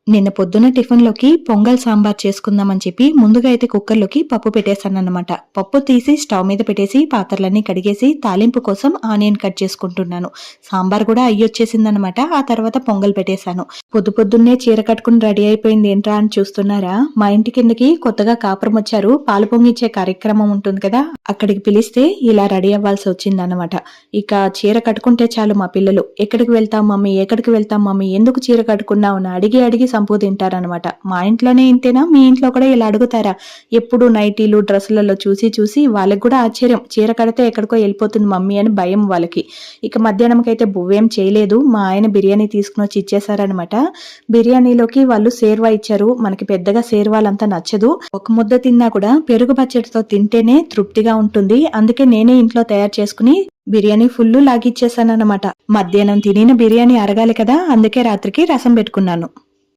నిన్న పొద్దున టిఫిన్‌లోకి పొంగల్ సాంబార్ చేసుకుందామని చెప్పి ముందుగా అయితే కుక్కర్‌లోకి పప్పు పెట్టేశానన్నమాట. పప్పు తీసి స్టవ్ మీద పెట్టేసి పాత్రలన్నీ కడిగేసి తాలింపు కోసం ఆనియన్ కట్ చేసుకుంటున్నాను. సాంబార్ కూడా అయ్యొచ్చేసిందన్నమాట. ఆ తర్వాత పొంగల్ పెట్టేశాను. పొద్దున్నే చీర కట్టుకుని రెడీ అయిపోయింది ఏంట్రా అని చూస్తున్నారా? మా ఇంటి కిందకి కొత్తగా కాపురం వచ్చారు. పాలు పొంగిచ్చే కార్యక్రమం ఉంటుంది కదా! అక్కడికి పిలిస్తే ఇలా రెడీ అవ్వాల్సి వచ్చిందన్నమాట. ఇక చీర కట్టుకుంటే చాలు మా పిల్లలు ఎక్కడికి వెళ్తాం మమ్మీ? ఎక్కడికి వెళ్తాం మమ్మీ? ఎందుకు చీర కట్టుకున్నావు? అని అడిగి సంపూ తింటారనమాట. మా ఇంట్లోనే ఇంతేనా? మీ ఇంట్లో కూడా ఇలా అడుగుతారా? ఎప్పుడు నైటీలు డ్రెస్సులలో చూసి వాళ్ళకి కూడా ఆశ్చర్యం. చీర కడితే ఎక్కడికో వెళ్ళిపోతుంది మమ్మీ అని భయం వాళ్ళకి. ఇక మధ్యాహ్నంకైతే బువ్వేం చేయలేదు. మా ఆయన బిర్యానీ తీసుకుని వచ్చి ఇచ్చేసారనమాట. బిర్యానీలోకి వాళ్ళు సేర్వా ఇచ్చారు. మనకి పెద్దగా సేర్వాలంతా నచ్చదు. ఒక ముద్ద తిన్నా కూడా పెరుగు పచ్చడితో తింటేనే తృప్తిగా ఉంటుంది. అందుకే నేనే ఇంట్లో తయారు చేసుకుని బిర్యానీ ఫుల్లు లాగిచ్చేసానన్నమాట. మధ్యాహ్నం తినిన బిర్యానీ అరగాలి కదా, అందుకే రాత్రికి రసం పెట్టుకున్నాను.